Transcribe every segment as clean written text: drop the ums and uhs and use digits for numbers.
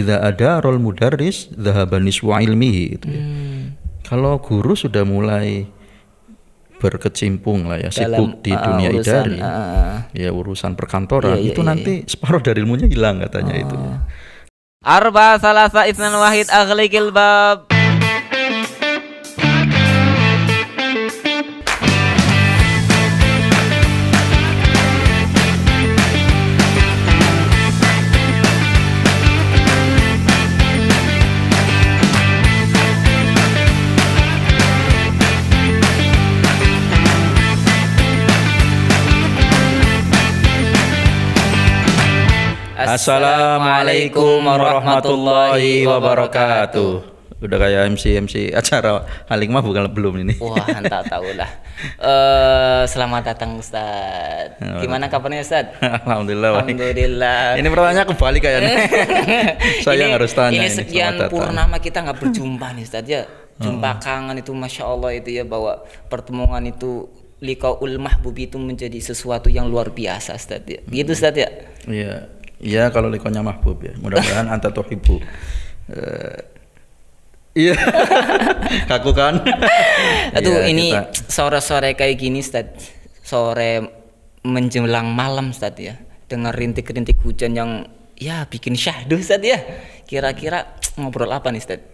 idza ada rol mudarris dzahaba nisfu ilmihi itu ya. Kalau guru sudah mulai berkecimpung lah ya, sibuk di dunia urusan, idari, ya urusan perkantoran, itu nanti separuh dari ilmunya hilang katanya itu. Arba salasa isnan wahid aghliqil bab. Assalamualaikum warahmatullahi wabarakatuh. Udah kayak MC acara Halikmah bukan belum ini? Wah, entah tahu lah. Selamat datang Ustaz. Gimana kabarnya Ustaz? Alhamdulillah. Alhamdulillah. Ini pertanyaan kembali kayaknya. Saya harus tanya ini sekian purnama kita nggak berjumpa nih Ustaz ya. Jumpa kangen itu Masya Allah itu ya, bahwa pertemuan itu liqaul mahbubi itu menjadi sesuatu yang luar biasa Ustaz ya. Gitu Ustaz ya? Iya. Iya, kalau liqonya mahbub ya. Mudah-mudahan anta tuhibbu. Iya. Kaku kan? Aduh, ya, ini sore-sore kayak gini Ustaz. Sore menjelang malam Ustaz ya. Dengar rintik-rintik hujan yang ya bikin syahdu Ustaz ya. Kira-kira ngobrol apa nih Ustaz?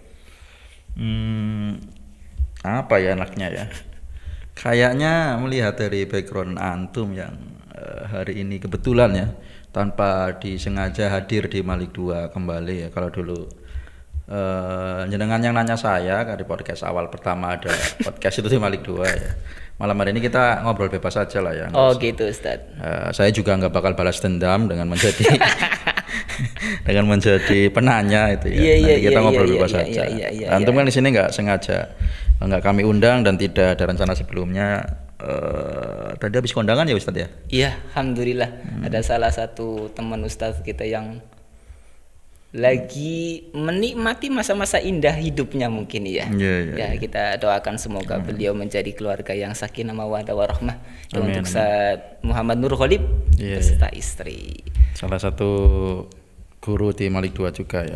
Apa ya enaknya ya? Kayaknya melihat dari background antum yang hari ini kebetulan ya, tanpa disengaja hadir di Malik 2 kembali ya. Kalau dulu jenengan yang nanya saya di podcast awal pertama ada podcast itu di Malik 2 ya. Malam hari ini kita ngobrol bebas aja lah ya. Oh gitu Ustaz. Saya juga nggak bakal balas dendam dengan menjadi dengan menjadi penanya itu ya. Nanti kita ngobrol bebas aja. Antum kan di sini nggak sengaja, nggak kami undang dan tidak ada rencana sebelumnya. Tadi habis kondangan ya Ustadz ya? Iya, alhamdulillah. Ada salah satu teman Ustadz kita yang lagi menikmati masa-masa indah hidupnya mungkin ya. Ya, kita doakan semoga beliau menjadi keluarga yang sakinah mawaddah warahmah. Untuk Ustadz Muhammad Nur Khalib beserta istri. Salah satu guru di Malik 2 juga ya.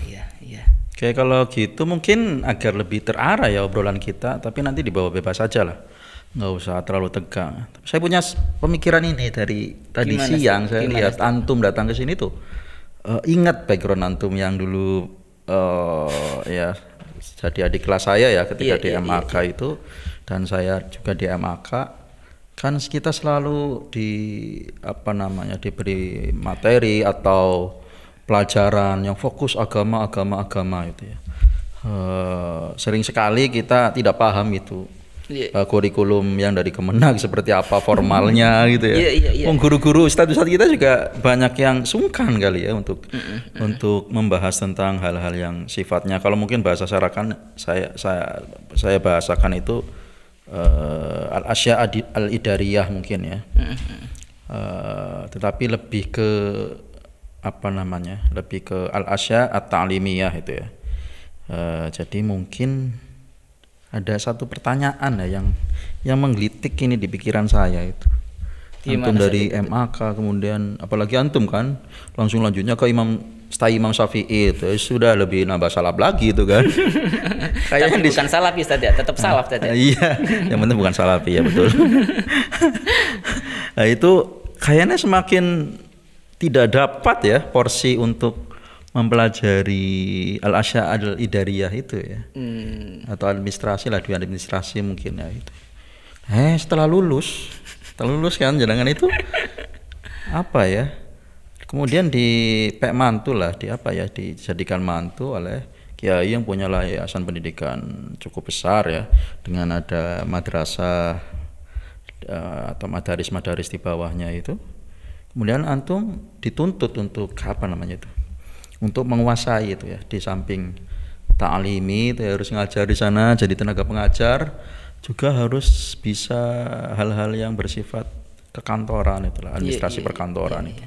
Iya. Oke, kalau gitu mungkin agar lebih terarah ya obrolan kita, tapi nanti dibawa bebas aja lah. Nggak usah terlalu tegang. Saya punya pemikiran ini dari tadi siang. Saya lihat antum datang ke sini tuh, ingat background antum yang dulu ya jadi adik kelas saya ya ketika di MAK itu, dan saya juga di MAK. Kan kita selalu diberi materi atau pelajaran yang fokus agama itu ya. Sering sekali kita tidak paham itu. Kurikulum yang dari Kemenag seperti apa formalnya gitu ya. Guru-guru ustadz kita juga banyak yang sungkan kali ya untuk membahas tentang hal-hal yang sifatnya, kalau mungkin bahasa syarakan saya bahasakan itu al-asya al-idariyah mungkin ya. Tetapi lebih ke lebih ke al-asya at-ta'limiyah itu ya. Jadi mungkin ada satu pertanyaan ya yang menggelitik ini di pikiran saya itu. Antum dari MAK, kemudian apalagi antum kan langsung lanjutnya ke Imam Syafi'i itu sudah lebih nambah salaf lagi itu kan. Kayaknya bukan salafi Ustaz ya, tetap salaf Ustaz ya. Iya, yang penting bukan salafi ya, betul. Nah itu kayaknya semakin tidak dapat ya porsi untuk mempelajari al-asya al-idariyah itu ya. Atau administrasi lah, administrasi mungkin ya itu. Setelah lulus kan jangan itu apa ya? Kemudian dipek mantu lah, dijadikan mantu oleh kiai yang punya yayasan pendidikan cukup besar ya, dengan ada madrasah atau madaris di bawahnya itu. Kemudian antum dituntut untuk untuk menguasai itu ya, di samping ta'limi itu harus ngajar di sana, jadi tenaga pengajar, juga harus bisa hal-hal yang bersifat kekantoran itulah, administrasi perkantoran itu.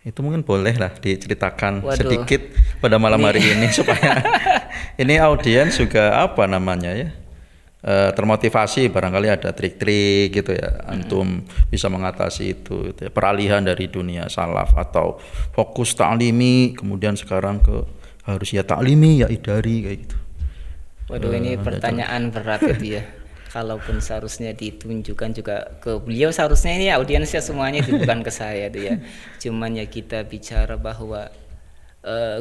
Itu mungkin boleh lah diceritakan sedikit pada malam hari ini supaya ini audiens juga termotivasi, barangkali ada trik-trik gitu ya, antum bisa mengatasi itu gitu ya. Peralihan dari dunia salaf atau fokus ta'limi kemudian sekarang ke harus ya ta'limi ya idari kayak gitu. Waduh, ini pertanyaan berat itu ya. Kalaupun seharusnya ditunjukkan juga ke beliau, seharusnya ini audiensnya semuanya itu bukan ke saya itu ya. Cuman ya kita bicara bahwa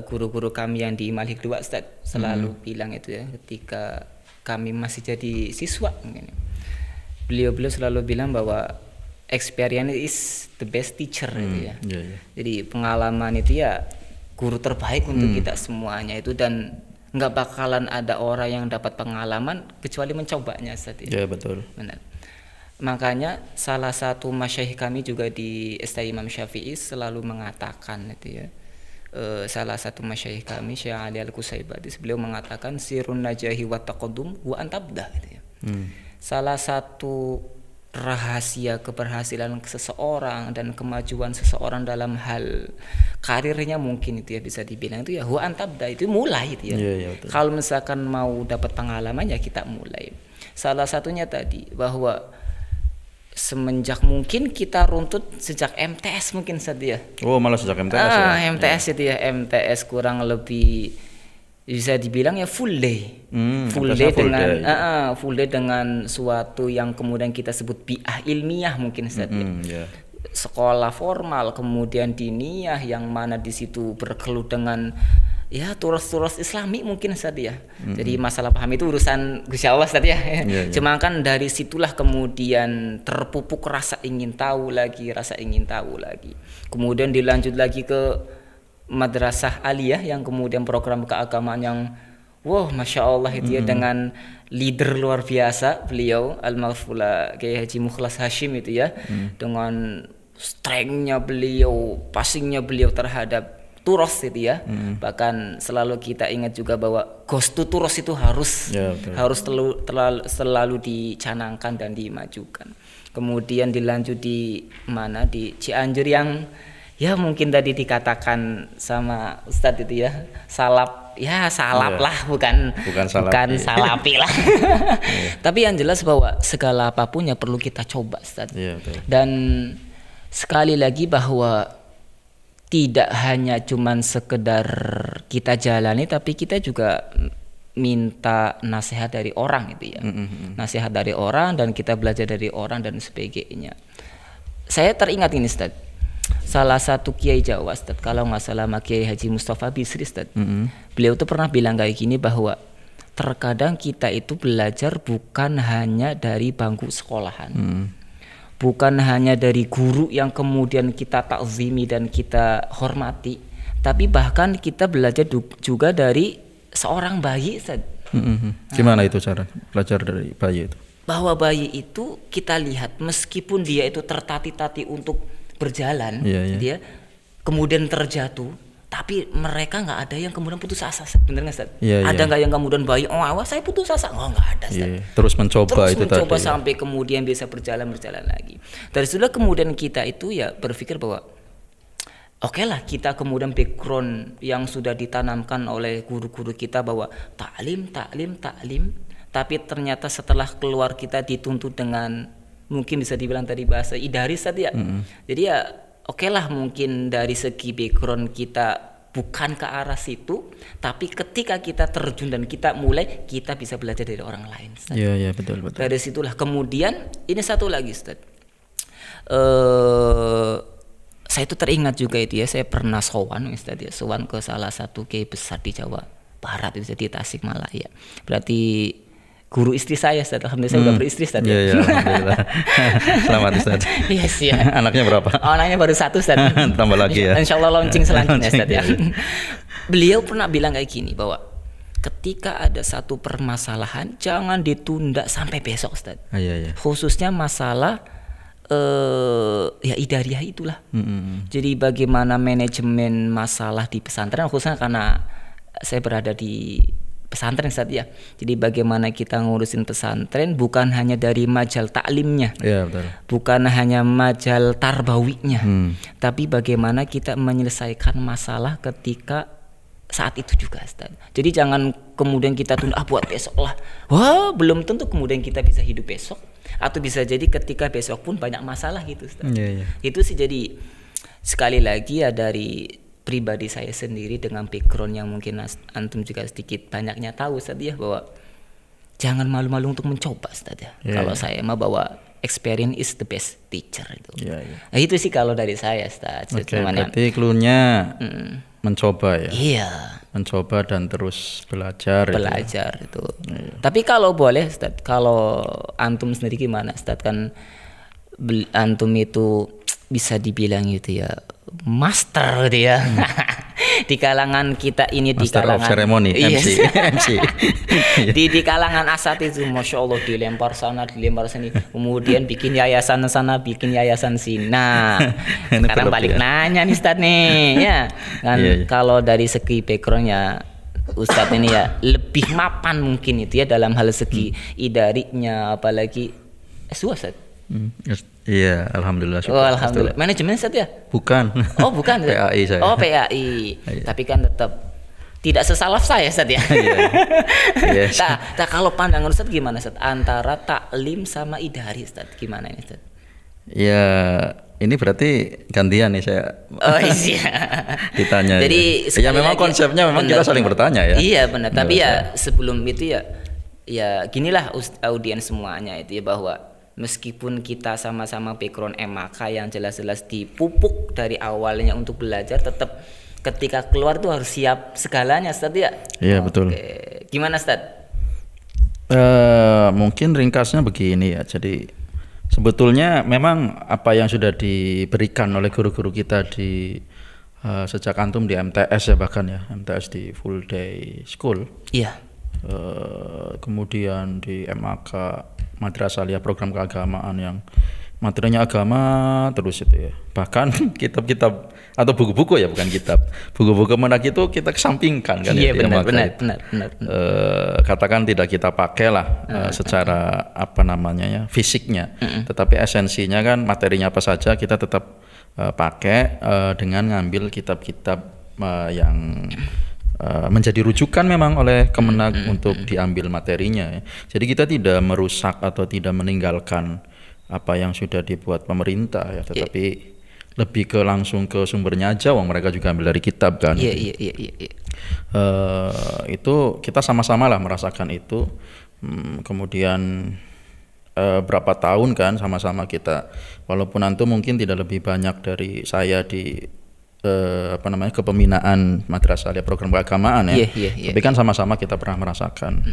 guru-guru kami yang di Malik 2 Ustaz selalu bilang itu ya, ketika kami masih jadi siswa, beliau selalu bilang bahwa experience is the best teacher gitu ya. Jadi pengalaman itu ya guru terbaik untuk kita semuanya itu, dan nggak bakalan ada orang yang dapat pengalaman kecuali mencobanya Ustaz. Ya betul. Benar. Makanya salah satu masyayikh kami juga di STI Imam Syafi'i selalu mengatakan itu ya. Salah satu masyayikh kami Syekh Ali Al-Kusaibadi, beliau mengatakan sirun najahi wa taqaddum wa antabda gitu ya. Salah satu rahasia keberhasilan seseorang dan kemajuan seseorang dalam hal karirnya mungkin itu ya bisa dibilang itu ya wa antabda, itu mulai itu ya. Kalau misalkan mau dapat pengalaman ya kita mulai. Salah satunya tadi bahwa semenjak mungkin kita runtut sejak MTS mungkin saja. Oh, malah sejak MTS ya. MTS itu ya, MTS kurang lebih bisa dibilang ya full day. Full day dengan suatu yang kemudian kita sebut bi'ah ilmiah mungkin saja. Sekolah formal, kemudian diniyah yang mana di situ berkeluh dengan ya turas-turas Islami mungkin saja ya. Jadi masalah paham itu urusan Gusti Allah tadi ya. Cuma kan dari situlah kemudian terpupuk rasa ingin tahu lagi. Kemudian dilanjut lagi ke Madrasah Aliyah yang kemudian program keagamaan yang Masya Allah itu ya, dengan leader luar biasa beliau Al-Maghfula Kiai Haji Mukhlas Hashim itu ya, dengan strength-nya beliau, passing-nya beliau terhadap turos itu ya. Bahkan selalu kita ingat juga bahwa gostu turos itu harus selalu dicanangkan dan dimajukan. Kemudian dilanjut di mana, di Cianjur yang ya mungkin tadi dikatakan sama Ustadz itu ya salap lah, bukan salapi lah. Tapi yang jelas bahwa segala apapun ya perlu kita coba Ustadz. Dan sekali lagi bahwa tidak hanya cuman sekedar kita jalani, tapi kita juga minta nasihat dari orang itu ya. Nasihat dari orang dan kita belajar dari orang dan sebagainya. Saya teringat ini Ustaz, salah satu kiai Jawa Ustaz, kalau nggak salah Kiai Haji Mustafa Bisri Ustaz. Beliau tuh pernah bilang kayak gini bahwa terkadang kita itu belajar bukan hanya dari bangku sekolahan. Bukan hanya dari guru yang kemudian kita takzimi dan kita hormati, tapi bahkan kita belajar juga dari seorang bayi. Gimana itu cara belajar dari bayi itu? Bahwa bayi itu kita lihat meskipun dia itu tertati-tati untuk berjalan, dia kemudian terjatuh, tapi mereka nggak ada yang kemudian putus asa, bener nggak Ustaz? Ada nggak yang kemudian bayi, saya putus asa? Nggak ada Ustaz. Terus mencoba sampai kemudian bisa berjalan lagi. Dari situlah kemudian kita itu ya berpikir bahwa oke lah, kita kemudian background yang sudah ditanamkan oleh guru-guru kita bahwa taklim, tapi ternyata setelah keluar kita dituntut dengan mungkin bisa dibilang tadi bahasa idaris tadi ya. Jadi ya oke lah, mungkin dari segi background kita bukan ke arah situ, tapi ketika kita terjun dan kita mulai, kita bisa belajar dari orang lain. Iya betul. Dari situlah kemudian ini satu lagi Ustaz. Saya itu teringat juga itu ya, saya pernah sowan Ustaz ya, sowan ke salah satu kiai besar di Jawa Barat itu di Tasikmalaya. Berarti guru istri saya Ustaz, alhamdulillah saya udah beristri Ustaz. Iya, alhamdulillah. Selamat Ustaz. Yes, ya. Anaknya berapa? Anaknya baru 1 Ustaz. Tambah lagi ya. Insyaallah launching selanjutnya Ustaz ya. Beliau pernah bilang kayak gini bahwa ketika ada satu permasalahan jangan ditunda sampai besok Ustaz. Khususnya masalah ya idariah itulah. Jadi bagaimana manajemen masalah di pesantren, khususnya karena saya berada di pesantren Ustaz ya. Jadi bagaimana kita ngurusin pesantren bukan hanya dari majal taklimnya, bukan hanya majal tarbawinya, tapi bagaimana kita menyelesaikan masalah ketika saat itu juga, Ustaz. Jadi jangan kemudian kita tunda buat besok lah. Wah, belum tentu kemudian kita bisa hidup besok, atau bisa jadi ketika besok pun banyak masalah gitu, Ustaz. Itu sih. Jadi sekali lagi ya, dari pribadi saya sendiri dengan background yang mungkin antum juga sedikit banyaknya tahu, Ustaz ya, bahwa jangan malu-malu untuk mencoba, Ustaz ya. Kalau saya mah bahwa experience is the best teacher itu. Nah, itu sih kalau dari saya, Ustaz. Berarti cluenya mencoba ya. Iya. Mencoba dan terus belajar. Belajar itu. Tapi kalau boleh, Ustaz, kalau antum sendiri gimana, Ustaz? Kan antum itu bisa dibilang gitu ya, master gitu ya. Di kalangan kita ini, master di kalangan of ceremony, MC. di kalangan asat itu, masya Allah, dilempar sana, dilempar sini, kemudian bikin yayasan sana, bikin yayasan sini. Nah, sekarang balik nanya nih, Ustaz nih, ya kan. Kalau dari segi backgroundnya Ustadz ini ya lebih mapan mungkin itu ya dalam hal segi idarinya, apalagi Ustadz. Iya, alhamdulillah. Alhamdulillah. Manajemen, Ustaz ya? Bukan. Oh, bukan. PAI saya. Oh, PAI. Tapi kan tetap tidak sesalaf saya, Ustaz ya. Nah, kalau pandangan Ustaz gimana, Ustaz? Antara taklim sama idari, Ustaz. Gimana ini, Ustaz? Ya, ini berarti gantian nih saya. Oh iya. Ditanya. Jadi ya memang konsepnya memang kita saling bertanya ya. Iya, benar. Tapi ya sebelum itu ya ginilah audiens semuanya itu ya, bahwa meskipun kita sama-sama background MAK yang jelas-jelas dipupuk dari awalnya untuk belajar, tetap ketika keluar tuh harus siap segalanya, Ustaz ya? Iya, betul. Gimana, Ustaz? Mungkin ringkasnya begini ya. Jadi sebetulnya memang apa yang sudah diberikan oleh guru-guru kita di sejak antum di MTS ya, bahkan ya, MTS di full day school. Iya. Kemudian di MAK Madrasah Aliyah program keagamaan yang materinya agama terus itu ya. Bahkan kitab-kitab atau buku-buku ya, bukan kitab. Buku-buku menak itu kita kesampingkan kan. Iya, ya, benar. Katakan tidak kita pakai lah secara apa namanya ya, fisiknya. Tetapi esensinya kan materinya apa saja kita tetap pakai dengan ngambil kitab-kitab yang menjadi rujukan memang oleh Kemenak untuk diambil materinya ya. Jadi kita tidak merusak atau tidak meninggalkan apa yang sudah dibuat pemerintah ya, tetapi lebih ke langsung ke sumbernya aja, wong mereka juga ambil dari kitab kan. Itu kita sama-sama lah merasakan itu. Kemudian berapa tahun kan sama-sama kita, walaupun antum mungkin tidak lebih banyak dari saya di kepembinaan Madrasah Aliyah program keagamaan ya. Tapi kan sama-sama kita pernah merasakan.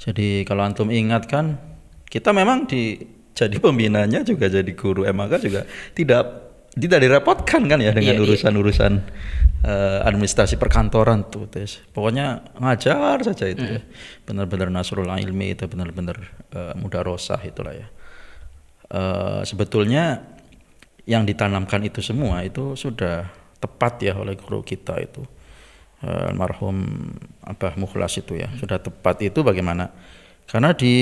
Jadi kalau antum ingat kan, kita memang jadi pembinanya juga, jadi guru MAK juga tidak direpotkan kan ya dengan urusan-urusan administrasi perkantoran tuh, pokoknya ngajar saja itu ya. Benar-benar nasrul ilmi itu, benar-benar mudarosah itulah ya. Sebetulnya yang ditanamkan itu semua itu sudah tepat ya oleh guru kita itu, almarhum Abah Mukhlas itu ya. Sudah tepat itu bagaimana? Karena di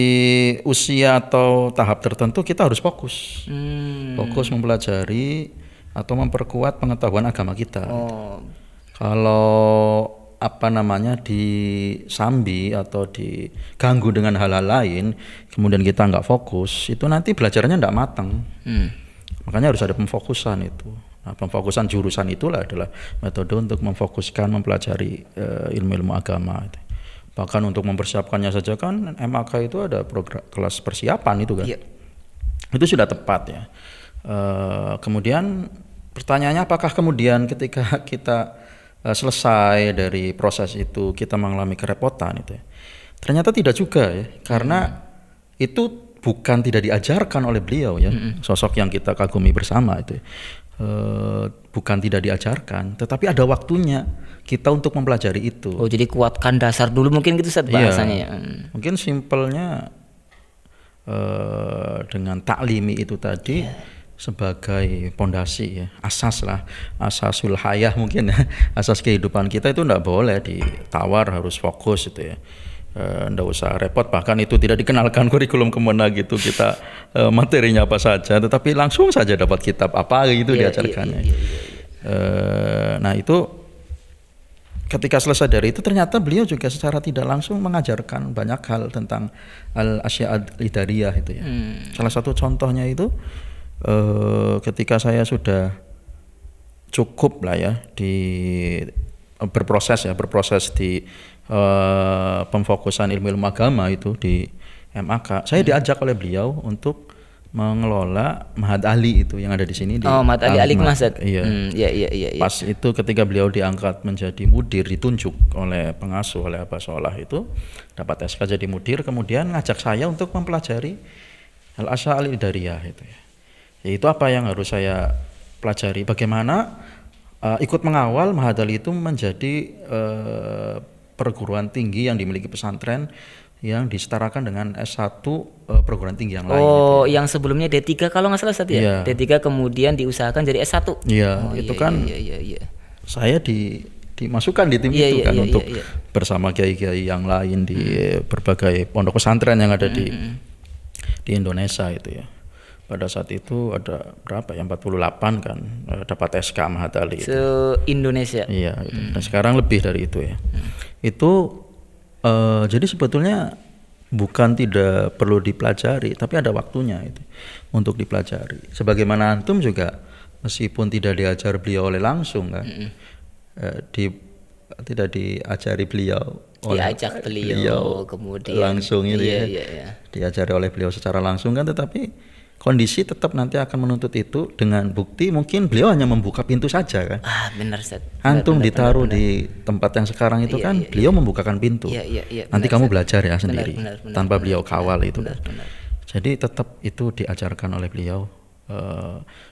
usia atau tahap tertentu kita harus fokus mempelajari atau memperkuat pengetahuan agama kita. Kalau disambi atau diganggu dengan hal-hal lain, kemudian kita nggak fokus, itu nanti belajarnya nggak matang. Makanya harus ada pemfokusan itu. Nah, pemfokusan jurusan itulah adalah metode untuk memfokuskan mempelajari ilmu-ilmu agama itu. Bahkan untuk mempersiapkannya saja kan MAK itu ada program kelas persiapan itu kan. Itu sudah tepat ya. Kemudian pertanyaannya, apakah kemudian ketika kita selesai dari proses itu kita mengalami kerepotan itu ya? Ternyata tidak juga ya, karena itu bukan tidak diajarkan oleh beliau ya, sosok yang kita kagumi bersama itu ya. Bukan tidak diajarkan, tetapi ada waktunya kita untuk mempelajari itu. Oh, jadi kuatkan dasar dulu mungkin gitu Ustaz bahasanya ya. Mungkin simpelnya dengan taklimi itu tadi sebagai pondasi ya, asas lah, asasul hayah mungkin ya, asas kehidupan kita itu enggak boleh ditawar, harus fokus itu ya. Nggak usah repot, bahkan itu tidak dikenalkan kurikulum Kemenak gitu, kita materinya apa saja, tetapi langsung saja dapat kitab apa gitu diajarkannya. Nah itu ketika selesai dari itu ternyata beliau juga secara tidak langsung mengajarkan banyak hal tentang al-asya' al-idariyah itu ya. Salah satu contohnya itu ketika saya sudah cukup lah ya di berproses di pemfokusan ilmu agama itu di MAK, saya diajak oleh beliau untuk mengelola Ma'had Ali itu yang ada di sini di Ma'had Ali Al-Hikmah. Iya. Pas itu ketika beliau diangkat menjadi mudir, ditunjuk oleh pengasuh oleh Abah Solah itu dapat SK jadi mudir, kemudian ngajak saya untuk mempelajari al-asya' al-idariyah itu ya. Yaitu apa yang harus saya pelajari, bagaimana ikut mengawal Ma'had Ali itu menjadi perguruan tinggi yang dimiliki pesantren yang disetarakan dengan S1 perguruan tinggi yang lain. Oh, gitu ya. Yang sebelumnya D3 kalau nggak salah satu ya. D3 kemudian diusahakan jadi S1. Iya, itu kan. Saya dimasukkan di tim itu kan untuk bersama kiai-kiai yang lain di berbagai pondok pesantren yang ada di Indonesia itu ya. Pada saat itu ada berapa ya, 48 kan dapat SK Ma'had Ali itu. Se-Indonesia. Iya, dan sekarang lebih dari itu ya. Itu jadi sebetulnya bukan tidak perlu dipelajari, tapi ada waktunya itu untuk dipelajari. Sebagaimana antum juga meskipun tidak diajar beliau oleh langsung kan, tidak diajari beliau diajak beliau kemudian langsung ini diajari oleh beliau secara langsung kan, tetapi kondisi tetap nanti akan menuntut itu dengan bukti mungkin beliau hanya membuka pintu saja kan. Benar Ustaz. Antum ditaruh di tempat yang sekarang itu kan beliau membukakan pintu. Nanti kamu belajar ya sendiri tanpa beliau kawal itu. Benar. Jadi tetap itu diajarkan oleh beliau,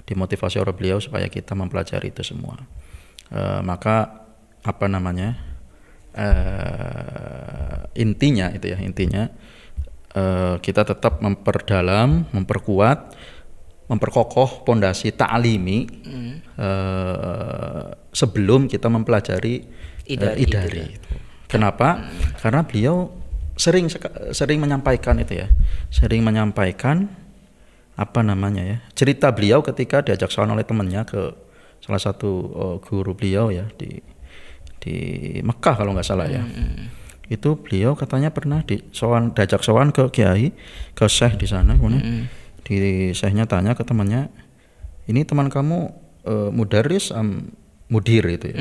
dimotivasi oleh beliau supaya kita mempelajari itu semua. Maka apa namanya? Intinya kita tetap memperdalam, memperkuat, memperkokoh pondasi ta'limi sebelum kita mempelajari idari. Kenapa? Karena beliau sering menyampaikan itu ya, apa namanya ya, cerita beliau ketika diajak sowan oleh temannya ke salah satu guru beliau ya di Mekah kalau nggak salah ya. Itu beliau katanya pernah diajak sowan ke kiai, ke syekh di sana, kemudian di syekhnya tanya ke temannya, ini teman kamu mudaris mudir itu ya.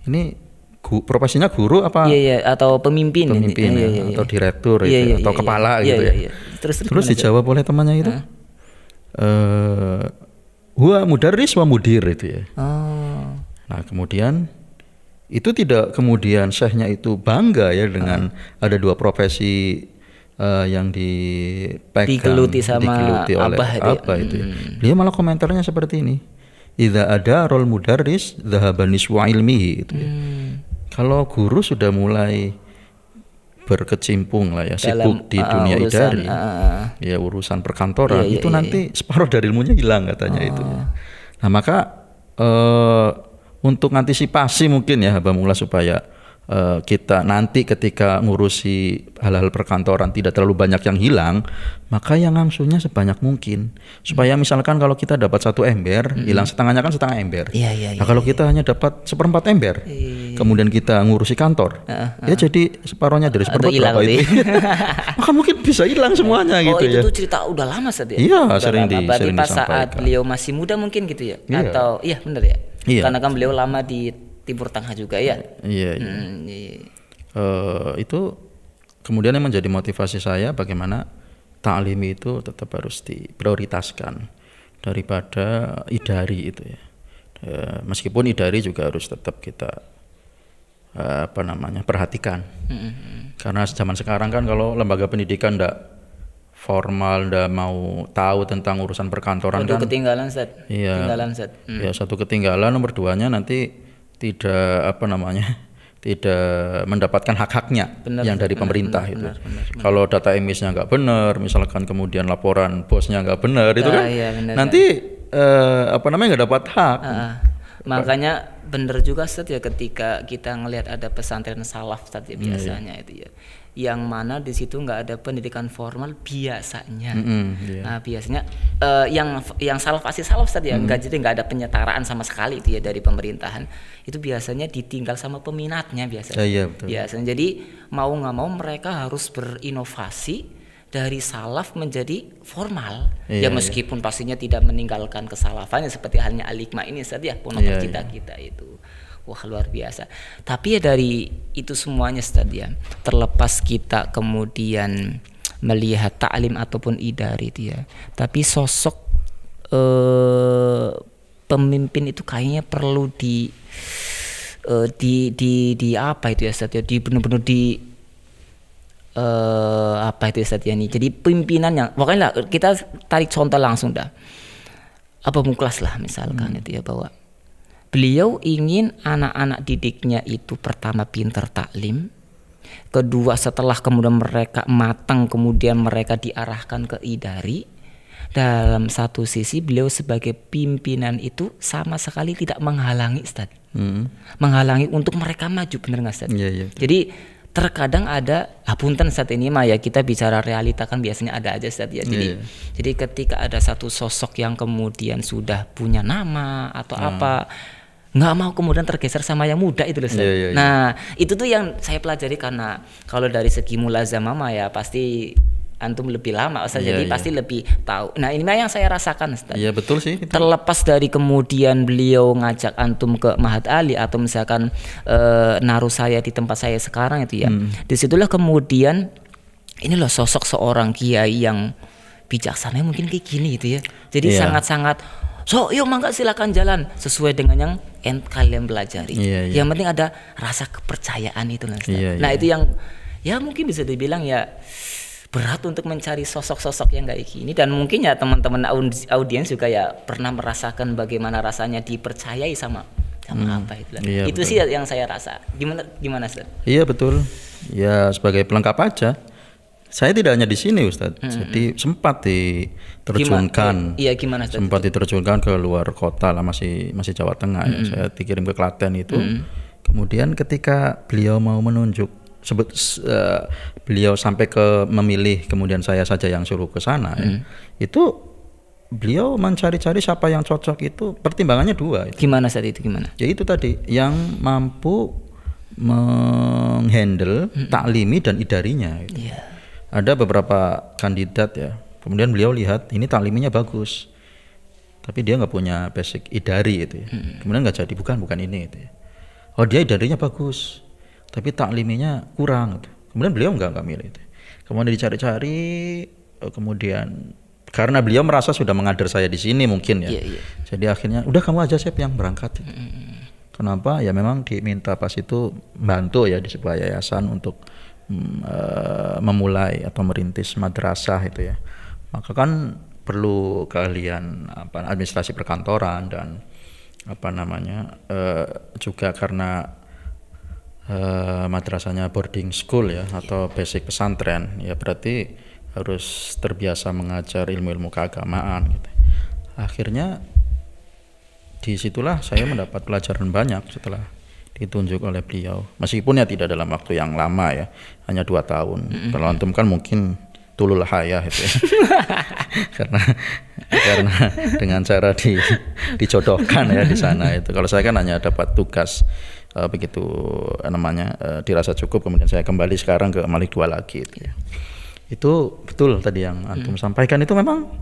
Ini profesinya guru apa? Atau pemimpin ya, atau direktur itu atau kepala gitu ya. Terus dijawab oleh temannya itu, huwa mudaris wa mudir itu ya. Nah kemudian itu tidak kemudian syekhnya itu bangga ya dengan ada dua profesi yang digeluti oleh Abah itu ya. Dia malah komentarnya seperti ini, idza ada rol mudarris dzahaba niswa ilmihi itu ya. Kalau guru sudah mulai berkecimpung lah ya, sibuk di dunia idari ya, urusan perkantoran itu nanti separuh dari ilmunya hilang katanya itu. Nah maka untuk antisipasi mungkin ya Abah Mula supaya kita nanti ketika ngurusi hal-hal perkantoran tidak terlalu banyak yang hilang, maka yang ngangsunya sebanyak mungkin supaya misalkan kalau kita dapat 1 ember, hilang setengahnya kan setengah ember. Nah kalau kita hanya dapat 1/4 ember, kemudian kita ngurusi kantor, ya jadi separuhnya dari 1/4 berapa itu, maka mungkin bisa hilang semuanya gitu ya. Itu tuh cerita udah lama Ustaz ya? Iya, sering disampaikan. Pas saat beliau masih muda mungkin gitu ya? Atau benar ya? Karena kan beliau lama di Timur Tengah juga ya. Itu kemudian yang menjadi motivasi saya bagaimana ta'limi itu tetap harus diprioritaskan daripada idari itu ya. Meskipun idari juga harus tetap kita perhatikan. Karena zaman sekarang kan kalau lembaga pendidikan ndak formal, ndak mau tahu tentang urusan perkantoran kan ketinggalan Ustaz. Ketinggalan Ustaz. Ya satu ketinggalan, nomor 2-nya nanti tidak tidak mendapatkan hak-haknya yang dari pemerintah itu. Kalau data emisnya nggak benar, misalkan kemudian laporan bosnya nggak benar itu kan nanti nggak dapat hak. Makanya bener juga Ustaz ya ketika kita ngelihat ada pesantren salaf Ustaz ya biasanya itu ya, yang mana di situ nggak ada pendidikan formal biasanya. Nah biasanya yang salaf asli salaf Ustaz ya, jadi nggak ada penyetaraan sama sekali itu ya dari pemerintahan. Itu biasanya ditinggal sama peminatnya biasanya. Betul. Biasanya jadi mau nggak mau mereka harus berinovasi dari salaf menjadi formal. Ya meskipun pastinya tidak meninggalkan kesalafannya seperti halnya Al-Hikmah ini saja pondok kita itu. Wah luar biasa. Tapi ya dari itu semuanya Ustaz ya, terlepas kita kemudian melihat ta'lim ataupun idari itu ya, tapi sosok pemimpin itu kayaknya perlu di apa itu ya Ustaz ya, di benar-benar di apa itu Ustaz ya, jadi pimpinan yang pokoknya lah, kita tarik contoh langsung dah Abah Muklas lah misalkan itu ya, bahwa beliau ingin anak-anak didiknya itu pertama pinter taklim, kedua setelah kemudian mereka matang kemudian mereka diarahkan ke idari. Dalam satu sisi beliau sebagai pimpinan itu sama sekali tidak menghalangi Ustaz, menghalangi untuk mereka maju, bener nggak Ustaz? Jadi terkadang ada punten saat ini mah ya, kita bicara realita kan biasanya ada aja Ustaz ya. Jadi ketika ada satu sosok yang kemudian sudah punya nama atau apa, nggak mau kemudian tergeser sama yang muda itu loh Ustaz. Nah itu tuh yang saya pelajari, karena kalau dari segi mulazamah mah ya pasti antum lebih lama Ustaz, jadi pasti lebih tahu. Nah ini yang saya rasakan Ustaz. Iya betul sih. Terlepas dari kemudian beliau ngajak antum ke Mahat Ali atau misalkan naruh saya di tempat saya sekarang itu ya, disitulah kemudian ini loh sosok seorang kiai yang bijaksana mungkin kayak gini itu ya. Jadi sangat-sangat yuk mangga silakan jalan sesuai dengan yang kalian pelajari. Yang penting ada rasa kepercayaan itu loh Ustaz. Nah itu yang ya mungkin bisa dibilang ya berat untuk mencari sosok-sosok yang kayak gini, dan mungkin ya teman-teman audiens juga ya pernah merasakan bagaimana rasanya dipercayai sama apa itu. Itu betul sih yang saya rasa. Gimana Ustaz? Iya betul. Ya sebagai pelengkap aja. Saya tidak hanya di sini Ustaz. Jadi sempat diterjunkan. Gimana Ustaz? Sempat diterjunkan ke luar kota lah, masih Jawa Tengah ya. Saya dikirim ke Klaten itu. Kemudian ketika beliau mau menunjuk, beliau sampai ke memilih kemudian saya saja yang suruh ke sana ya. Itu beliau mencari-cari siapa yang cocok, itu pertimbangannya dua itu. Gimana saat itu gimana? Ya itu tadi yang mampu menghandle taklimi dan idarinya gitu. Ada beberapa kandidat ya, kemudian beliau lihat ini takliminya bagus tapi dia nggak punya basic idari itu ya. Kemudian nggak jadi, bukan ini itu ya. Oh dia idarinya bagus tapi takliminya kurang gitu. Kemudian beliau nggak milih itu. Kemudian dicari-cari, kemudian karena beliau merasa sudah mengajar saya di sini mungkin ya. Jadi akhirnya udah kamu aja Chef yang berangkat. Kenapa? Ya memang diminta pas itu bantu ya di sebuah yayasan untuk memulai atau merintis madrasah itu ya. Maka kan perlu keahlian administrasi perkantoran dan juga karena madrasahnya boarding school ya atau basic pesantren ya, berarti harus terbiasa mengajar ilmu-ilmu keagamaan gitu. Akhirnya disitulah saya mendapat pelajaran banyak setelah ditunjuk oleh beliau, meskipun ya tidak dalam waktu yang lama ya, hanya 2 tahun. Kalau antum kan mungkin tulul hayah itu ya. karena dengan cara dijodohkan ya di sana itu. Kalau saya kan hanya dapat tugas begitu dirasa cukup, kemudian saya kembali sekarang ke Malik 2 lagi itu ya. Itu betul tadi yang antum sampaikan, itu memang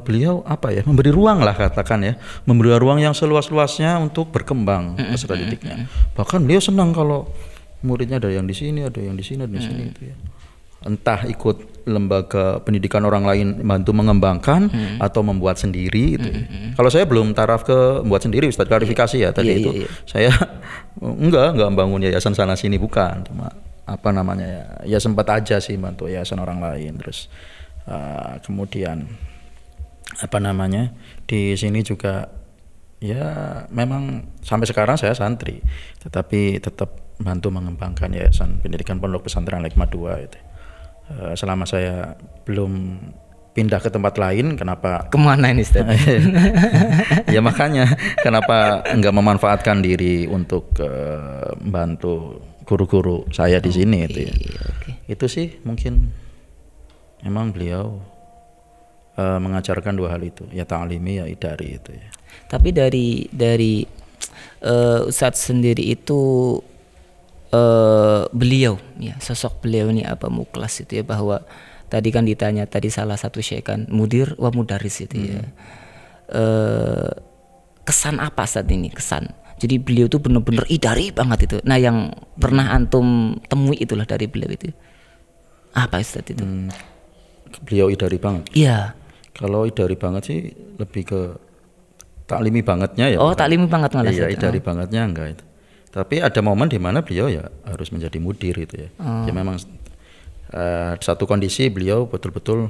beliau memberi ruang lah, katakan ya, memberi ruang yang seluas-luasnya untuk berkembang peserta didiknya. Bahkan beliau senang kalau muridnya ada yang di sini, ada yang di sini, ada di sini itu ya. Entah ikut lembaga pendidikan orang lain bantu mengembangkan atau membuat sendiri itu. Kalau saya belum taraf ke membuat sendiri, Ustaz, klarifikasi ya tadi itu. Saya enggak membangun yayasan sana sini, bukan. Cuma ya sempat aja sih bantu yayasan orang lain. Terus kemudian di sini juga ya memang sampai sekarang saya santri, tetapi tetap bantu mengembangkan yayasan pendidikan pondok pesantren Al-Hikmah 2 itu. Selama saya belum pindah ke tempat lain, kenapa? Kemana ini Ustaz? Ya makanya kenapa enggak memanfaatkan diri untuk membantu guru-guru saya di sini itu ya. Itu sih mungkin memang beliau mengajarkan dua hal itu, ya ta'limi ya idari itu ya. Tapi dari Ustadz sendiri itu beliau ya, sosok beliau ini apa muklas itu ya, bahwa tadi kan ditanya tadi salah satu syekh kan mudir wa mudaris itu ya. Kesan apa saat ini kesan? Jadi beliau itu benar-benar idari banget itu. Nah yang pernah antum temui itulah dari beliau itu. Apa Ustadz itu? Beliau idari banget. Iya. Kalau idari banget sih lebih ke taklimi bangetnya ya. Oh taklimi banget malah. Iya idari bangetnya enggak itu. Tapi ada momen di mana beliau ya harus menjadi mudir itu ya. Ya memang satu kondisi beliau betul-betul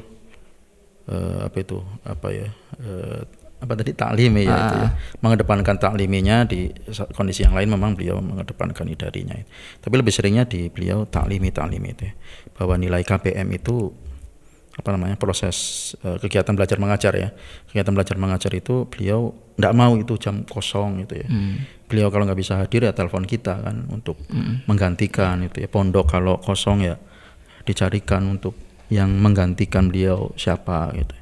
taklimi ya itu ya. Mengedepankan takliminya, di kondisi yang lain memang beliau mengedepankan idarinya. Tapi lebih seringnya di beliau taklimi itu ya. Bahwa nilai KBM itu proses kegiatan belajar mengajar ya. Kegiatan belajar mengajar itu beliau enggak mau itu jam kosong itu ya. Beliau kalau nggak bisa hadir ya telepon kita kan untuk menggantikan itu ya. Pondok kalau kosong ya dicarikan untuk yang menggantikan beliau siapa gitu.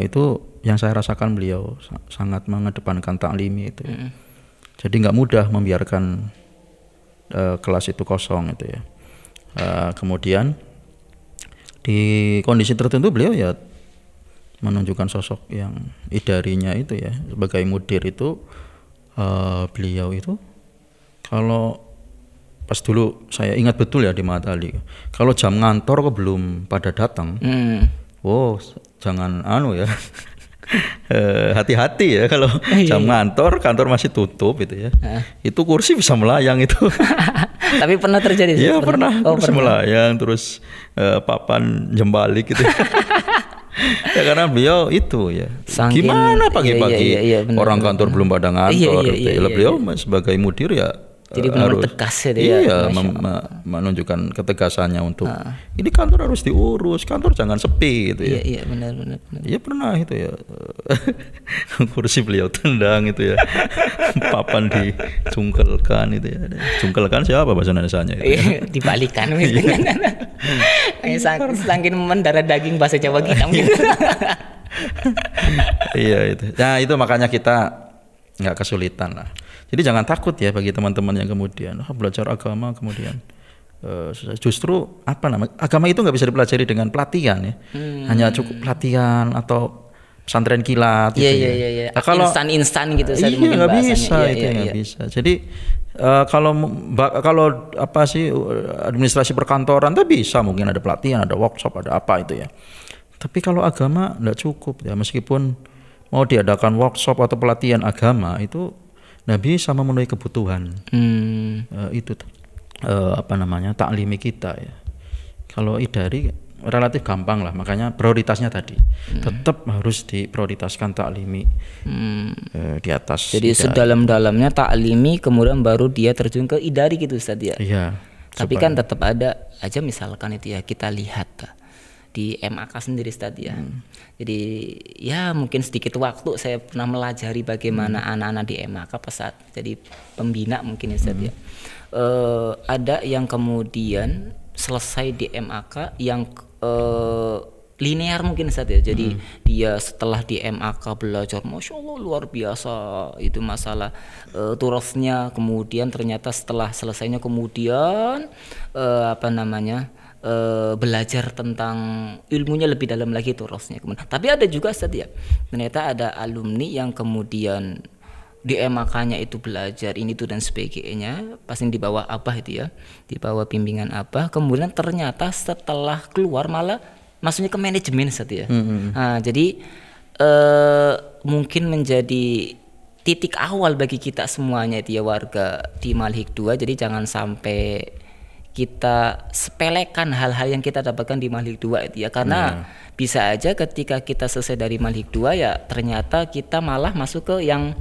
Itu yang saya rasakan beliau sangat mengedepankan taklimi itu ya. Jadi nggak mudah membiarkan kelas itu kosong itu ya. Kemudian di kondisi tertentu beliau ya menunjukkan sosok yang idarinya itu ya. Sebagai mudir itu beliau itu kalau pas dulu saya ingat betul ya di Matali, kalau jam ngantor kok belum pada datang, jangan ya hati-hati ya kalau jam kantor masih tutup itu ya. Itu kursi bisa melayang itu. Tapi pernah terjadi? Iya pernah. Kursi melayang terus papan jembalik gitu. Ya karena beliau itu ya. Gimana pagi-pagi orang kantor belum pada ngantor. Beliau sebagai mudir ya. Jadi benar tegas ya. Iya, menunjukkan ketegasannya untuk ini kantor harus diurus, kantor jangan sepi gitu ya. Iya benar. Iya pernah itu ya. Kursi beliau tendang itu ya. Papan dicungkelkan itu ya. Cungkelkan siapa bahasa Indonesianya itu? Ya? Dibalikan Saking mendarah daging bahasa Jawa kita gitu. Iya itu. Nah, itu makanya kita nggak kesulitan lah. Jadi jangan takut ya bagi teman-teman yang kemudian belajar agama kemudian justru agama itu nggak bisa dipelajari dengan pelatihan ya. Hanya cukup pelatihan atau pesantren kilat. Iya. Nah, kalau instan gitu saya nggak bisa itu nggak bisa. Jadi kalau administrasi perkantoran tuh bisa mungkin ada pelatihan, ada workshop, ada apa itu ya. Tapi kalau agama nggak cukup ya, meskipun mau diadakan workshop atau pelatihan agama itu nggak bisa memenuhi kebutuhan itu taklimi kita ya. Kalau idari relatif gampang lah, makanya prioritasnya tadi tetap harus diprioritaskan taklimi di atas. Jadi sedalam-dalamnya taklimi, kemudian baru dia terjun ke idari gitu Ustaz ya. Iya. Tapi kan tetap ada aja misalkan itu ya, kita lihat di MAK sendiri Ustaz ya. Jadi ya mungkin sedikit waktu saya pernah melajari bagaimana anak-anak di MAK pesat jadi pembina mungkin Ustaz ya. Ada yang kemudian selesai di MAK yang linear mungkin Ustaz ya. Jadi dia setelah di MAK belajar Masya Allah luar biasa itu masalah turasnya, kemudian ternyata setelah selesainya kemudian belajar tentang ilmunya lebih dalam lagi turasnya. Tapi ada juga Ustaz ya, ternyata ada alumni yang kemudian di MAK-nya itu belajar ini tuh dan sebagainya, pasti di bawah abah itu ya, di bawah bimbingan abah, kemudian ternyata setelah keluar malah maksudnya ke manajemen Ustaz ya. Nah, jadi mungkin menjadi titik awal bagi kita semuanya itu ya, warga di Malhik 2. Jadi jangan sampai kita sepelekan hal-hal yang kita dapatkan di Malhik 2 itu ya, karena bisa aja ketika kita selesai dari Malhik 2 ya ternyata kita malah masuk ke yang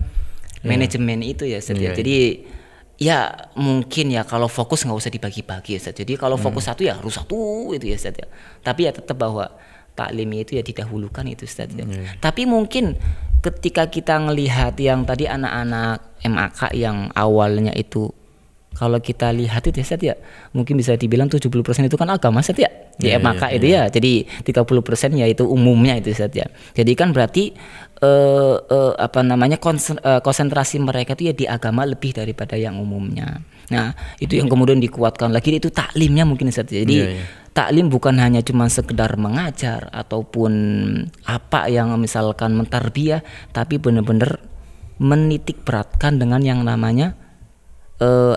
manajemen itu ya Ustaz ya. Jadi ya mungkin ya kalau fokus nggak usah dibagi-bagi Ustaz. Jadi kalau fokus satu ya harus satu itu ya Ustaz ya. Tapi ya tetap bahwa taklimnya itu ya didahulukan itu Ustaz ya. Tapi mungkin ketika kita ngelihat yang tadi anak-anak MAK yang awalnya itu, kalau kita lihat itu Ustaz ya, mungkin bisa dibilang 70% itu kan agama Ustaz ya. Di MAK itu ya. Jadi 30% ya itu umumnya itu Ustaz ya. Jadi kan berarti konsentrasi mereka itu ya di agama lebih daripada yang umumnya. Nah, itu yang kemudian dikuatkan lagi itu taklimnya mungkin Ustaz. Jadi taklim bukan hanya cuma sekedar mengajar ataupun apa yang misalkan mentarbiyah, tapi benar-benar menitik beratkan dengan yang namanya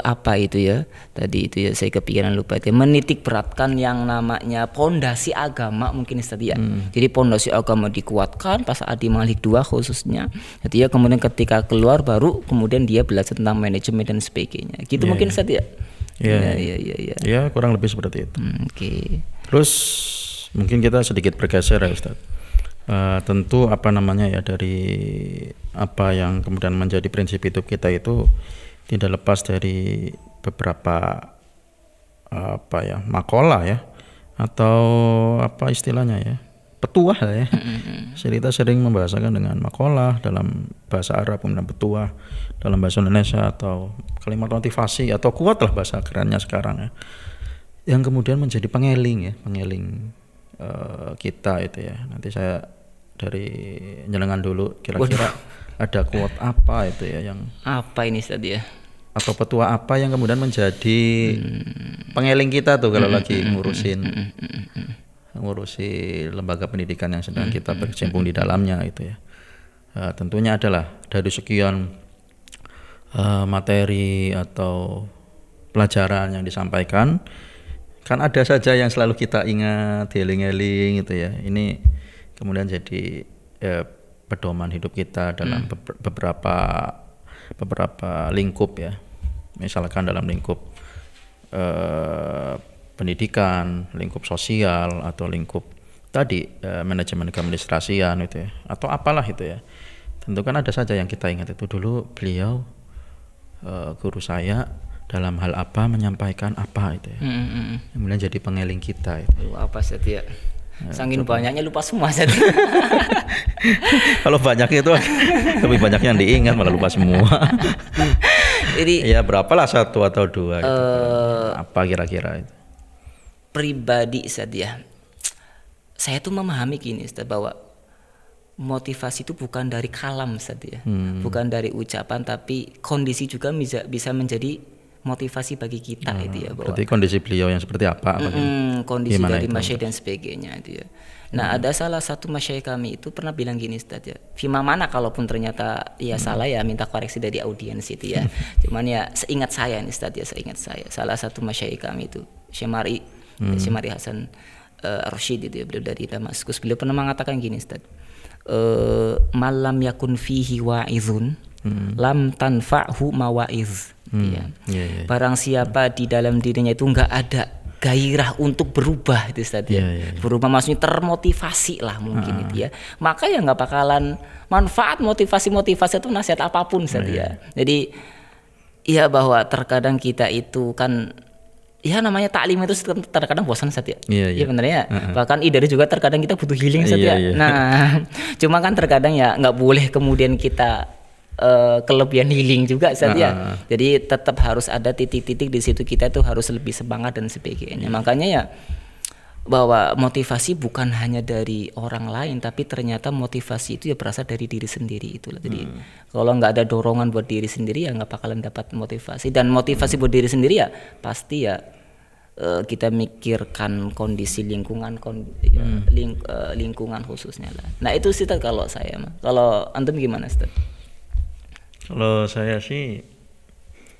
apa itu ya, tadi itu ya saya kepikiran lupa itu, menitik beratkan yang namanya pondasi agama mungkin Ustaz ya. Jadi pondasi agama dikuatkan pas Adi Malik 2 khususnya. Jadi ya kemudian ketika keluar baru kemudian dia belajar tentang manajemen dan sebagainya. Gitu mungkin Ustaz ya. Ya, kurang lebih seperti itu. Oke. Terus mungkin kita sedikit bergeser ya Ustaz. Tentu apa namanya ya, dari apa yang kemudian menjadi prinsip hidup kita itu tidak lepas dari beberapa apa ya, makalah ya, atau apa istilahnya ya, petuah ya. Kita sering membahasakan dengan makalah dalam bahasa Arab, kemudian petuah dalam bahasa Indonesia, atau kalimat motivasi atau kuat lah bahasa kerennya sekarang ya, yang kemudian menjadi pengeling kita itu ya. Nanti saya dari nyelengan dulu, kira-kira ada quote apa itu ya, yang apa ini tadi ya, atau petua apa yang kemudian menjadi pengeling kita tuh kalau lagi ngurusi lembaga pendidikan yang sedang kita berkecimpung di dalamnya itu ya. Tentunya adalah dari sekian materi atau pelajaran yang disampaikan, kan ada saja yang selalu kita ingat, eling-eling gitu ya. Ini kemudian jadi pedoman hidup kita dalam beberapa lingkup ya. Misalkan dalam lingkup pendidikan, lingkup sosial, atau lingkup tadi manajemen keadministrasian itu ya, atau apalah itu ya. Tentu kan ada saja yang kita ingat itu dulu beliau guru saya dalam hal apa menyampaikan apa itu ya. Kemudian jadi pengeling kita itu. Apa sih ya? Saking banyaknya lupa semua saja. Kalau banyak itu lebih banyak yang diingat malah lupa semua. Jadi ya berapalah satu atau dua gitu. Apa kira-kira itu? Pribadi saja. Saya tuh memahami gini Ustaz, bahwa motivasi itu bukan dari kalam saja. Bukan dari ucapan, tapi kondisi juga bisa menjadi motivasi bagi kita itu ya. Berarti kondisi beliau yang seperti apa? Kondisi dari masyayikh dan sebagainya itu ya. Nah, ada salah satu masyayikh kami itu pernah bilang gini Ustaz ya. Fima mana kalaupun ternyata ya salah ya minta koreksi dari audiens itu ya. Cuman ya seingat saya nih Ustaz ya, seingat saya salah satu masyayikh kami itu Syekh Mari Hasan Ar-Rasyid itu ya, beliau dari Damaskus. Beliau pernah mengatakan gini Ustaz. Malam yakun fihi wa'izun lam tanfa'hu mawa'iz. Barang siapa di dalam dirinya itu enggak ada gairah untuk berubah itu Ustaz ya. Berubah maksudnya termotivasi lah mungkin itu ya. Maka ya enggak bakalan manfaat motivasi itu nasihat apapun Ustaz ya. Jadi ya bahwa terkadang kita itu kan ya namanya taklim itu terkadang bosan Ustaz ya. Iya benar ya. Bahkan dari juga terkadang kita butuh healing Ustaz ya. Nah, cuma kan terkadang ya enggak boleh kemudian kita kelebihan healing juga Ustaz ya. Jadi tetap harus ada titik-titik di situ kita tuh harus lebih semangat dan sebagainya. Makanya ya bahwa motivasi bukan hanya dari orang lain, tapi ternyata motivasi itu ya berasal dari diri sendiri itulah. Jadi kalau nggak ada dorongan buat diri sendiri ya nggak bakalan dapat motivasi. Dan motivasi buat diri sendiri ya pasti ya kita mikirkan kondisi lingkungan lingkungan khususnya lah. Nah itu sih kalau saya mah. Kalau antum gimana Ustaz? Kalau saya sih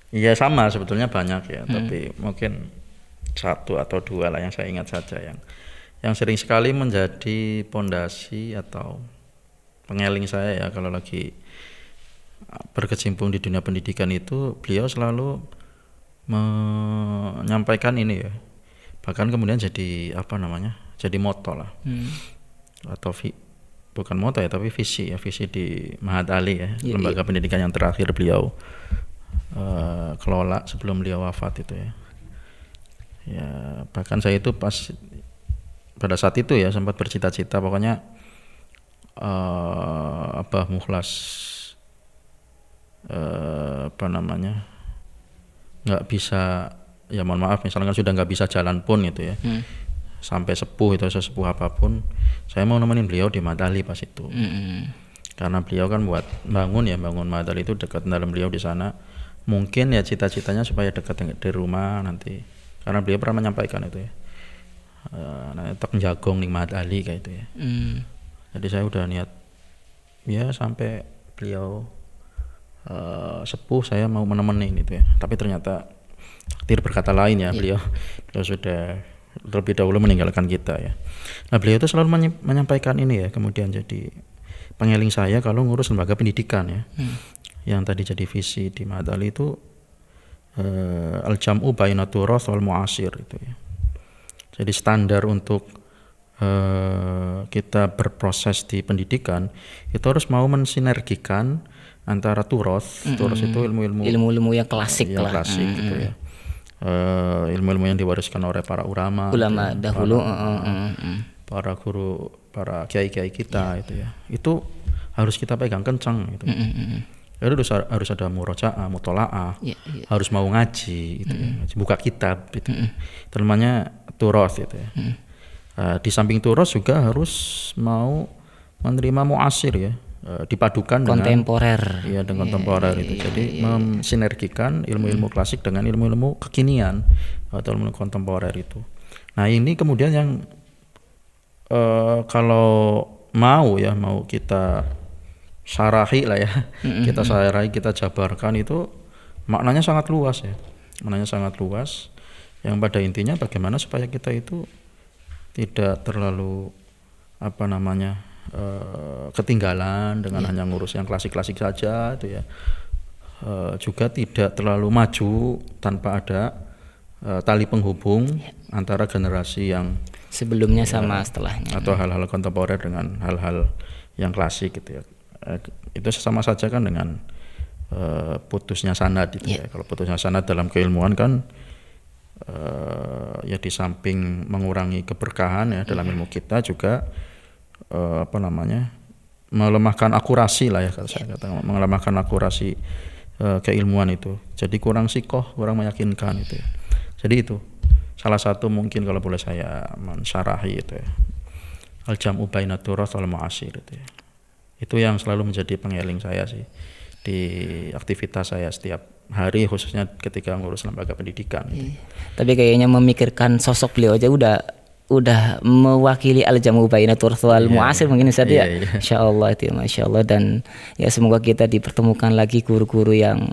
ya sama sebetulnya banyak ya, tapi mungkin satu atau dua lah yang saya ingat saja yang sering sekali menjadi pondasi atau pengeling saya ya kalau lagi berkecimpung di dunia pendidikan itu. Beliau selalu menyampaikan ini ya, bahkan kemudian jadi apa namanya, jadi moto lah atau bukan moto ya, tapi visi di Mahat Ali ya, lembaga pendidikan yang terakhir beliau kelola sebelum beliau wafat itu ya. Ya bahkan saya itu pas pada saat itu ya sempat bercita-cita pokoknya Abah Mukhlas nggak bisa, ya mohon maaf misalkan sudah nggak bisa jalan pun gitu ya, sampai sepuh itu sesepuh apapun, saya mau nemenin beliau di Madali pas itu. Karena beliau kan buat bangun Madali itu dekat dalam beliau di sana, mungkin ya cita-citanya supaya dekat di rumah nanti, karena beliau pernah menyampaikan itu ya, tak jagong ning Madali kayak itu ya. Jadi saya udah niat ya sampai beliau sepuh saya mau menemenin itu ya, tapi ternyata takdir berkata lain ya, beliau sudah terlebih dahulu meninggalkan kita ya. Nah beliau itu selalu menyampaikan ini ya, kemudian jadi pengeling saya kalau ngurus lembaga pendidikan ya, yang tadi jadi visi di Madali itu al-jam'u baina turath wal mu'asir itu ya. Jadi standar untuk kita berproses di pendidikan itu harus mau mensinergikan antara turos itu ilmu-ilmu yang klasik gitu ya, ilmu-ilmu yang diwariskan oleh para ulama dahulu, para guru, para kiai-kiai kita itu ya, itu harus kita pegang kencang gitu. Harus ada murojaah, mutolaah, harus mau ngaji gitu ya, buka kitab itu, itu namanya turos itu ya. Di samping turos juga harus mau menerima muasir ya, dipadukan kontemporer. dengan kontemporer itu. Jadi mensinergikan ilmu-ilmu klasik dengan ilmu-ilmu kekinian atau ilmu kontemporer itu. Nah, ini kemudian yang kalau mau kita syarahi lah ya, kita syarahi, kita jabarkan itu maknanya sangat luas ya. Maknanya sangat luas yang pada intinya bagaimana supaya kita itu tidak terlalu ketinggalan dengan hanya ngurus yang klasik-klasik saja itu ya, juga tidak terlalu maju tanpa ada tali penghubung antara generasi yang sebelumnya sama setelahnya, atau hal-hal kontemporer dengan hal-hal yang klasik gitu ya. Itu sama saja kan dengan putusnya sanad itu ya. Kalau putusnya sanad dalam keilmuan kan ya di samping mengurangi keberkahan ya dalam ilmu kita juga melemahkan akurasi lah ya, kalau saya katakan melemahkan akurasi keilmuan itu. Jadi kurang sikoh, kurang meyakinkan itu ya. Jadi itu salah satu mungkin kalau boleh saya mensyarahi itu ya, al-jam'u baina turath wal mu'asir itu ya. Itu yang selalu menjadi pengeling saya sih di aktivitas saya setiap hari, khususnya ketika ngurus lembaga pendidikan gitu. Tapi kayaknya memikirkan sosok beliau aja udah mewakili al-jam'u baina turath wal mu'asir mungkin Ustaz ya. Insyaallah itu ya, masyaallah. Dan ya semoga kita dipertemukan lagi guru-guru yang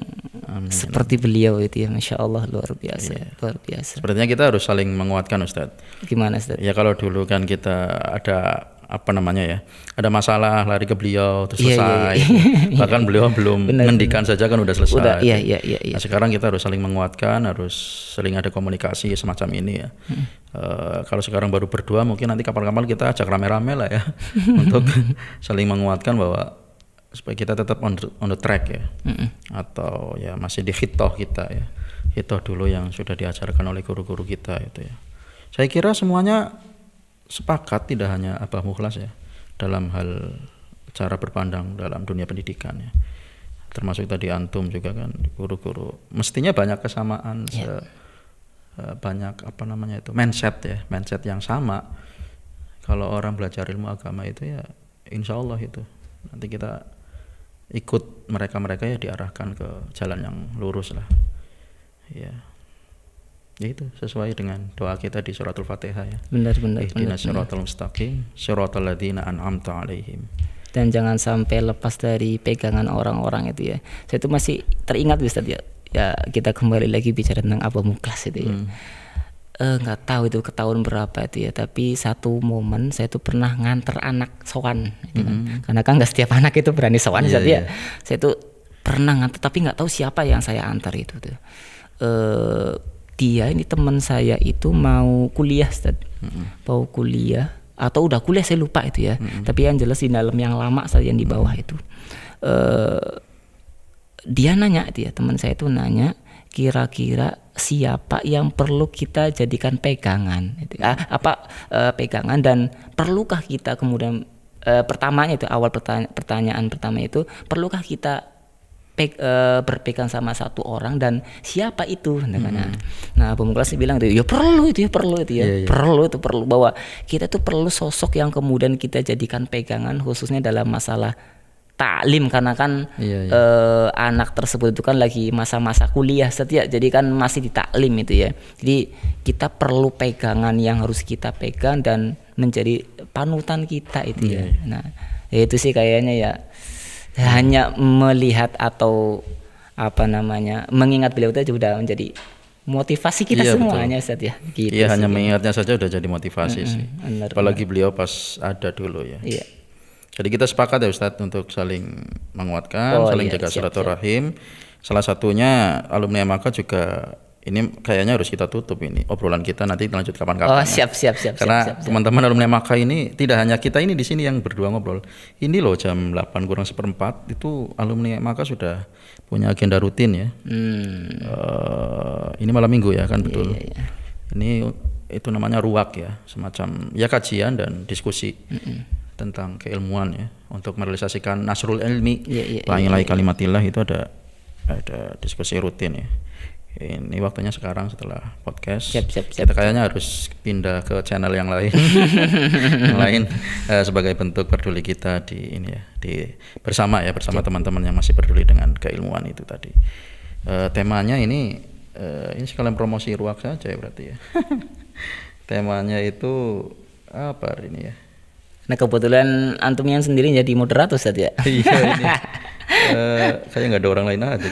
seperti beliau itu ya, masyaallah, luar biasa. Luar biasa. Sepertinya kita harus saling menguatkan Ustaz. Gimana Ustaz? Ya kalau dulu kan kita ada ada masalah lari ke beliau terus selesai. Bahkan beliau belum ngendikan saja kan udah selesai. Nah, sekarang kita harus saling menguatkan, harus saling ada komunikasi semacam ini ya. Kalau sekarang baru berdua, mungkin nanti kapal-kapal kita ajak rame-rame lah ya untuk saling menguatkan bahwa supaya kita tetap on the track ya. Atau ya masih di hitoh kita ya. Hitoh dulu yang sudah diajarkan oleh guru-guru kita itu ya. Saya kira semuanya sepakat, tidak hanya Abah Mukhlas ya, dalam hal cara berpandang dalam dunia pendidikan ya. Termasuk tadi antum juga kan, guru-guru mestinya banyak kesamaan, banyak mindset yang sama. Kalau orang belajar ilmu agama itu ya insya Allah itu nanti kita ikut mereka ya diarahkan ke jalan yang lurus lah ya. Ya itu sesuai dengan doa kita di suratul Fatihah ya. Benar. Ihdinas siratal mustaqim, siratal ladzina an'amta 'alaihim. Dan jangan sampai lepas dari pegangan orang-orang itu ya. Saya itu masih teringat Ustaz ya. Ya kita kembali lagi bicara tentang Abah Mukhlas itu ya. Nggak tahu itu ke tahun berapa itu ya, tapi satu momen saya tuh pernah nganter anak sowan gitu kan. Karena kan nggak setiap anak itu berani sowan Ustaz ya. Saya tuh pernah nganter tapi nggak tahu siapa yang saya antar itu tuh. Dia ini teman saya itu mau kuliah Ustaz. Mau kuliah atau udah kuliah saya lupa itu ya. Tapi yang jelas di dalam yang lama saja yang di bawah itu. Dia nanya, teman saya itu nanya, kira-kira siapa yang perlu kita jadikan pegangan, pegangan, dan perlukah kita kemudian pertamanya itu awal pertanyaan pertama itu, perlukah kita berpegang sama satu orang dan siapa itu? Nah, Abu Mukhlas bilang itu perlu perlu bahwa kita tuh perlu sosok yang kemudian kita jadikan pegangan, khususnya dalam masalah taklim, karena kan anak tersebut itu kan lagi masa-masa kuliah setia, jadi kan masih di taklim itu ya. Jadi kita perlu pegangan yang harus kita pegang dan menjadi panutan kita itu ya. Nah, itu sih kayaknya ya, hanya melihat atau mengingat beliau itu sudah menjadi motivasi kita semuanya, Ustaz ya. Gitu hanya mengingatnya saja sudah jadi motivasi sih. Apalagi beliau pas ada dulu ya. Iya. Jadi kita sepakat ya Ustadz untuk saling menguatkan, saling jaga silaturahim. Salah satunya alumni MAK juga, ini kayaknya harus kita tutup ini obrolan kita, nanti lanjut kapan-kapan. Siap. Karena teman-teman alumni MAK ini tidak hanya kita ini di sini yang berdua ngobrol. Ini loh jam 8:45 itu alumni MAK sudah punya agenda rutin ya. Ini malam minggu ya kan, betul. Ini itu namanya ruwak ya, semacam ya kajian dan diskusi tentang keilmuan ya, untuk merealisasikan nasrul ilmi, la ilaha kalimatillah, itu ada diskusi rutin ya. Ini waktunya sekarang setelah podcast. Siap. Kita kayaknya harus pindah ke channel yang lain, sebagai bentuk peduli kita di ini ya, bersama teman-teman yang masih peduli dengan keilmuan itu tadi. Temanya ini sekalian promosi ruwak saja ya berarti ya. Temanya itu apa hari ini ya? Nah, kebetulan antum yang sendiri jadi moderator Ustaz ya. Iya ini. Kayak nggak ada orang lain aja.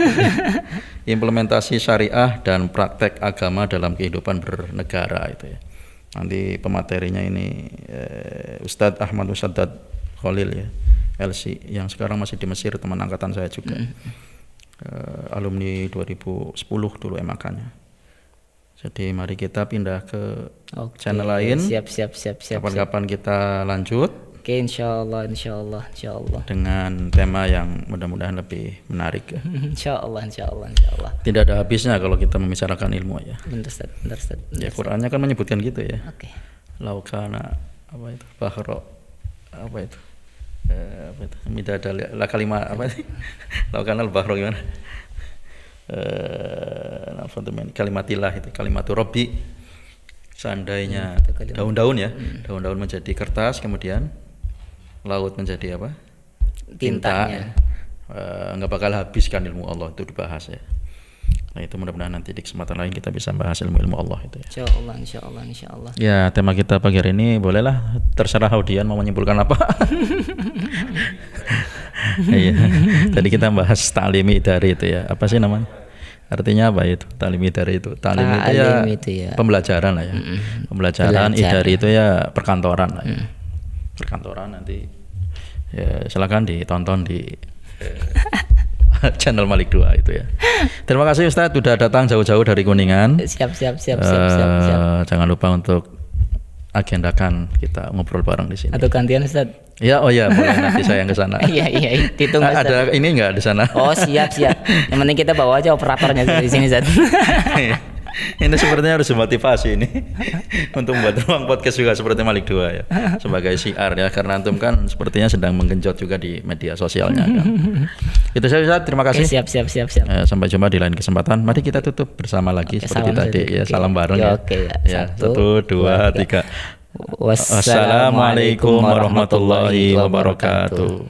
Implementasi syariah dan praktek agama dalam kehidupan bernegara itu ya. Nanti pematerinya ini Ustadz Ahmad Musaddad Khalil ya, LC, yang sekarang masih di Mesir, teman angkatan saya juga. Alumni 2010 dulu MAK-nya. Jadi mari kita pindah ke channel lain. Siap. Kapan-kapan kita lanjut. Oke, insyaallah. Dengan tema yang mudah-mudahan lebih menarik ya. Insyaallah. Tidak ada habisnya kalau kita membicarakan ilmu ya. Benar Ustaz. Ya, Qur'annya kan menyebutkan gitu ya. Oke. Laukana bahro midada la kalimat laukana al-bahro gimana? Kalimatillah itu, kalimatu Rabbi, seandainya daun-daun ya, daun-daun menjadi kertas, kemudian laut menjadi apa? Tinta. Nggak bakal habis kan ilmu Allah itu dibahas ya. Nah, itu mudah-mudahan nanti di kesempatan lain kita bisa bahas ilmu Allah itu ya. Insyaallah. Ya, tema kita pagi hari ini bolehlah, terserah Haudian mau menyimpulkan apa. Iya. Tadi kita bahas ta'limi idari itu ya. Apa sih namanya? Artinya apa itu? Ta'limi idari itu. Ta'lim itu ya pembelajaran lah ya. Pembelajaran, idari itu ya perkantoran lah ya. Perkantoran nanti ya silakan ditonton di channel Malik 2 itu ya. Terima kasih Ustadz sudah datang jauh-jauh dari Kuningan. Siap. Jangan lupa untuk agendakan kita ngobrol bareng di sini. Atau gantian Ustadz. Ya, boleh nanti saya yang ke sana. Iya, ditunggu Ustadz. Ada ini enggak di sana? Oh, siap. Yang penting kita bawa aja operatornya di sini Ustadz. Ini sepertinya harus dimotivasi ini untuk membuat ruang podcast juga seperti Malik 2 ya, sebagai syiar ya, karena antum kan sepertinya sedang menggenjot juga di media sosialnya kan. Itu saya Ustaz, terima kasih. Siap. Sampai jumpa di lain kesempatan. Mari kita tutup bersama lagi seperti tadi ya, salam bareng ya. Ya, 1, 2, 3. Wassalamualaikum warahmatullahi wabarakatuh.